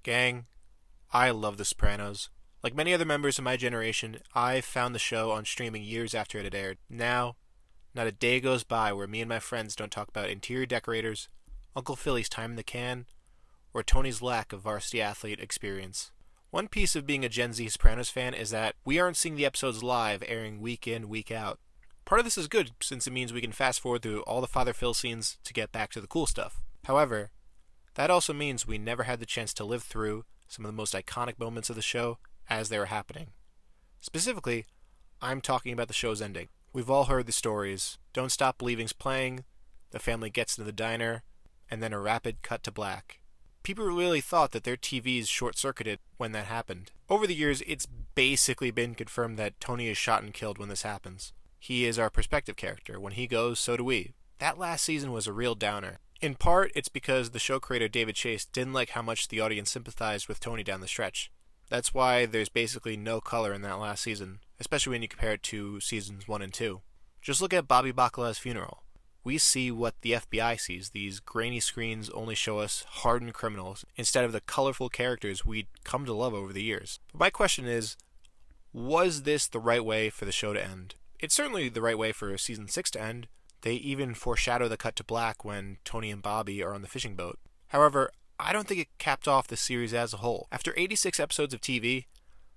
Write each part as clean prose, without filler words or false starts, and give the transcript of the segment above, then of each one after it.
Gang, I love The Sopranos. Like many other members of my generation, I found the show on streaming years after it had aired. Now, not a day goes by where me and my friends don't talk about interior decorators, Uncle Philly's time in the can, or Tony's lack of varsity athlete experience. One piece of being a Gen Z Sopranos fan is that we aren't seeing the episodes live, airing week in, week out. Part of this is good, since it means we can fast forward through all the Father Phil scenes to get back to the cool stuff. However, that also means we never had the chance to live through some of the most iconic moments of the show as they were happening. Specifically, I'm talking about the show's ending. We've all heard the stories. Don't Stop Believing's playing, the family gets to the diner, and then a rapid cut to black. People really thought that their TVs short-circuited when that happened. Over the years, it's basically been confirmed that Tony is shot and killed when this happens. He is our perspective character. When he goes, so do we. That last season was a real downer. In part, it's because the show creator David Chase didn't like how much the audience sympathized with Tony down the stretch. That's why there's basically no color in that last season, especially when you compare it to seasons 1 and 2. Just look at Bobby Bacala's funeral. We see what the FBI sees. These grainy screens only show us hardened criminals instead of the colorful characters we'd come to love over the years. But my question is, was this the right way for the show to end? It's certainly the right way for season 6 to end. They even foreshadow the cut to black when Tony and Bobby are on the fishing boat. However, I don't think it capped off the series as a whole. After 86 episodes of TV,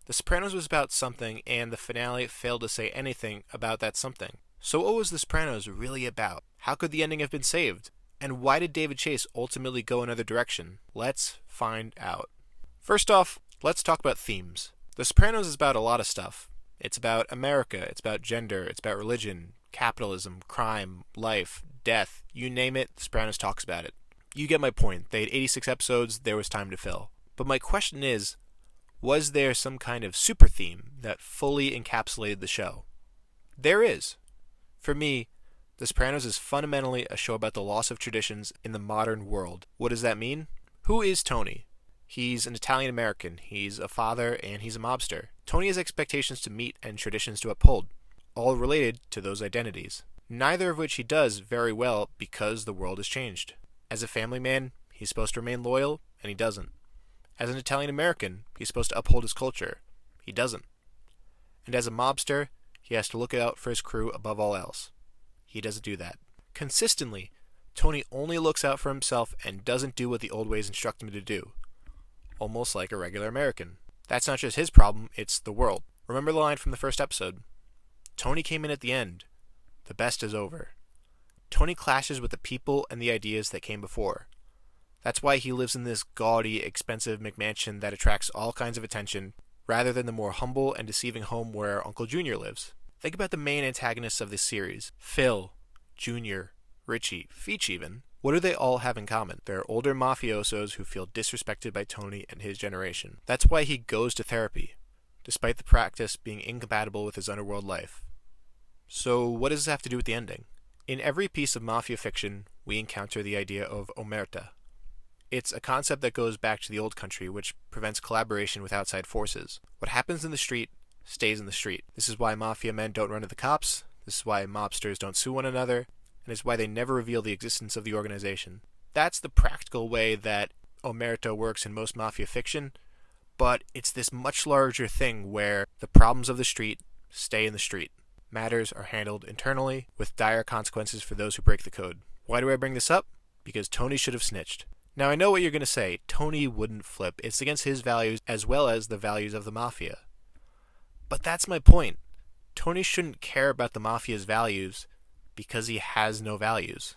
The Sopranos was about something, and the finale failed to say anything about that something. So what was The Sopranos really about? How could the ending have been saved? And why did David Chase ultimately go another direction? Let's find out. First off, let's talk about themes. The Sopranos is about a lot of stuff. It's about America, it's about gender, it's about religion, capitalism, crime, life, death, you name it, The Sopranos talks about it. You get my point. They had 86 episodes, there was time to fill. But my question is, was there some kind of super theme that fully encapsulated the show? There is. For me, The Sopranos is fundamentally a show about the loss of traditions in the modern world. What does that mean? Who is Tony? He's an Italian American, he's a father, and he's a mobster. Tony has expectations to meet and traditions to uphold, all related to those identities. Neither of which he does very well because the world has changed. As a family man, he's supposed to remain loyal, and he doesn't. As an Italian American, he's supposed to uphold his culture. He doesn't. And as a mobster, he has to look out for his crew above all else. He doesn't do that. Consistently, Tony only looks out for himself and doesn't do what the old ways instruct him to do. Almost like a regular American. That's not just his problem, it's the world. Remember the line from the first episode? Tony came in at the end. The best is over. Tony clashes with the people and the ideas that came before. That's why he lives in this gaudy, expensive McMansion that attracts all kinds of attention, rather than the more humble and deceiving home where Uncle Junior lives. Think about the main antagonists of this series. Phil, Junior, Richie, Feech even. What do they all have in common? They're older mafiosos who feel disrespected by Tony and his generation. That's why he goes to therapy, despite the practice being incompatible with his underworld life. So what does this have to do with the ending? In every piece of mafia fiction, we encounter the idea of omerta. It's a concept that goes back to the old country, which prevents collaboration with outside forces. What happens in the street stays in the street. This is why mafia men don't run to the cops, this is why mobsters don't sue one another, and it's why they never reveal the existence of the organization. That's the practical way that omerta works in most mafia fiction, but it's this much larger thing where the problems of the street stay in the street. Matters are handled internally, with dire consequences for those who break the code. Why do I bring this up? Because Tony should have snitched. Now I know what you're going to say. Tony wouldn't flip. It's against his values as well as the values of the mafia. But that's my point. Tony shouldn't care about the mafia's values because he has no values.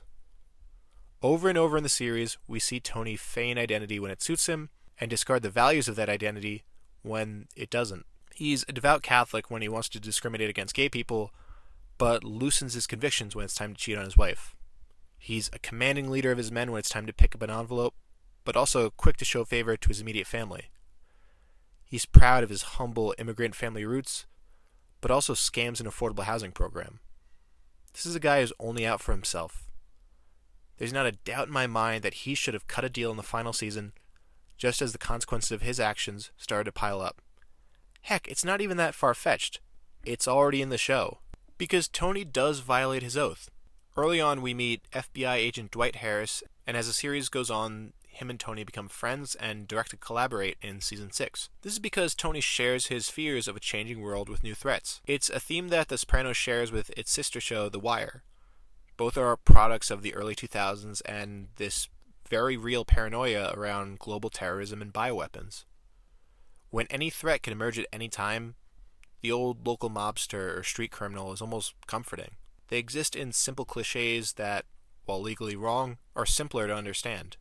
Over and over in the series, we see Tony feign identity when it suits him and discard the values of that identity when it doesn't. He's a devout Catholic when he wants to discriminate against gay people, but loosens his convictions when it's time to cheat on his wife. He's a commanding leader of his men when it's time to pick up an envelope, but also quick to show favor to his immediate family. He's proud of his humble immigrant family roots, but also scams an affordable housing program. This is a guy who's only out for himself. There's not a doubt in my mind that he should have cut a deal in the final season, just as the consequences of his actions started to pile up. Heck, it's not even that far-fetched. It's already in the show. Because Tony does violate his oath. Early on, we meet FBI agent Dwight Harris, and as the series goes on, him and Tony become friends and direct to collaborate in season 6. This is because Tony shares his fears of a changing world with new threats. It's a theme that The Sopranos shares with its sister show, The Wire. Both are products of the early 2000s and this very real paranoia around global terrorism and bioweapons. When any threat can emerge at any time, the old local mobster or street criminal is almost comforting. They exist in simple cliches that, while legally wrong, are simpler to understand.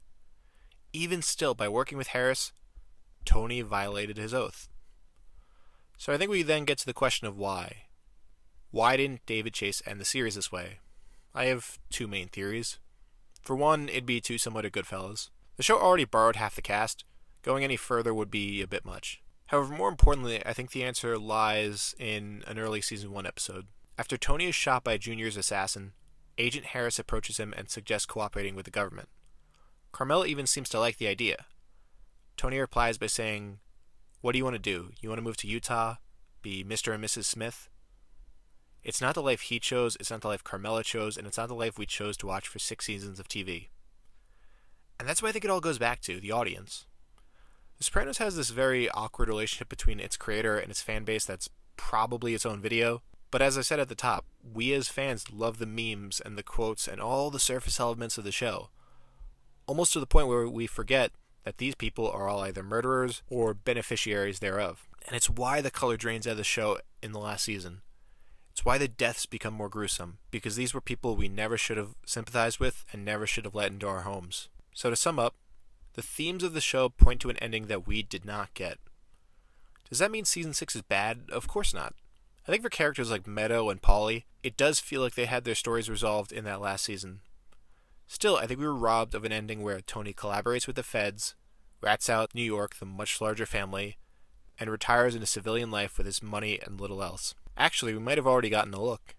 Even still, by working with Harris, Tony violated his oath. So I think we then get to the question of why. Why didn't David Chase end the series this way? I have two main theories. For one, it'd be too similar to Goodfellas. The show already borrowed half the cast. Going any further would be a bit much. However, more importantly, I think the answer lies in an early season 1 episode. After Tony is shot by Junior's assassin, Agent Harris approaches him and suggests cooperating with the government. Carmela even seems to like the idea. Tony replies by saying, "What do you want to do? You want to move to Utah? Be Mr. and Mrs. Smith?" It's not the life he chose, it's not the life Carmela chose, and it's not the life we chose to watch for 6 seasons of TV. And that's what I think it all goes back to, the audience. The Sopranos has this very awkward relationship between its creator and its fan base that's probably its own video. But as I said at the top, we as fans love the memes and the quotes and all the surface elements of the show. Almost to the point where we forget that these people are all either murderers or beneficiaries thereof. And it's why the color drains out of the show in the last season. It's why the deaths become more gruesome, because these were people we never should have sympathized with and never should have let into our homes. So to sum up, the themes of the show point to an ending that we did not get. Does that mean season 6 is bad? Of course not. I think for characters like Meadow and Paulie, it does feel like they had their stories resolved in that last season. Still, I think we were robbed of an ending where Tony collaborates with the feds, rats out New York, the much larger family, and retires into civilian life with his money and little else. Actually, we might have already gotten a look.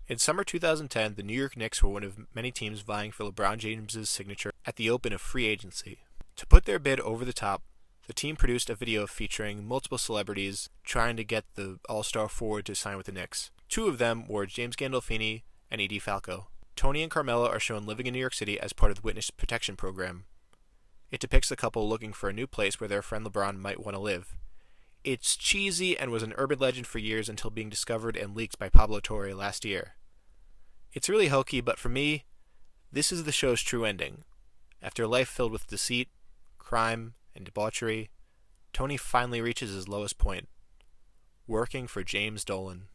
In summer 2010, the New York Knicks were one of many teams vying for LeBron James' signature at the open of free agency. To put their bid over the top, the team produced a video featuring multiple celebrities trying to get the all-star forward to sign with the Knicks. 2 of them were James Gandolfini and Edie Falco. Tony and Carmela are shown living in New York City as part of the Witness Protection Program. It depicts the couple looking for a new place where their friend LeBron might want to live. It's cheesy and was an urban legend for years until being discovered and leaked by Pablo Torre last year. It's really hokey, but for me, this is the show's true ending. After a life filled with deceit, crime, and debauchery, Tony finally reaches his lowest point, working for James Dolan.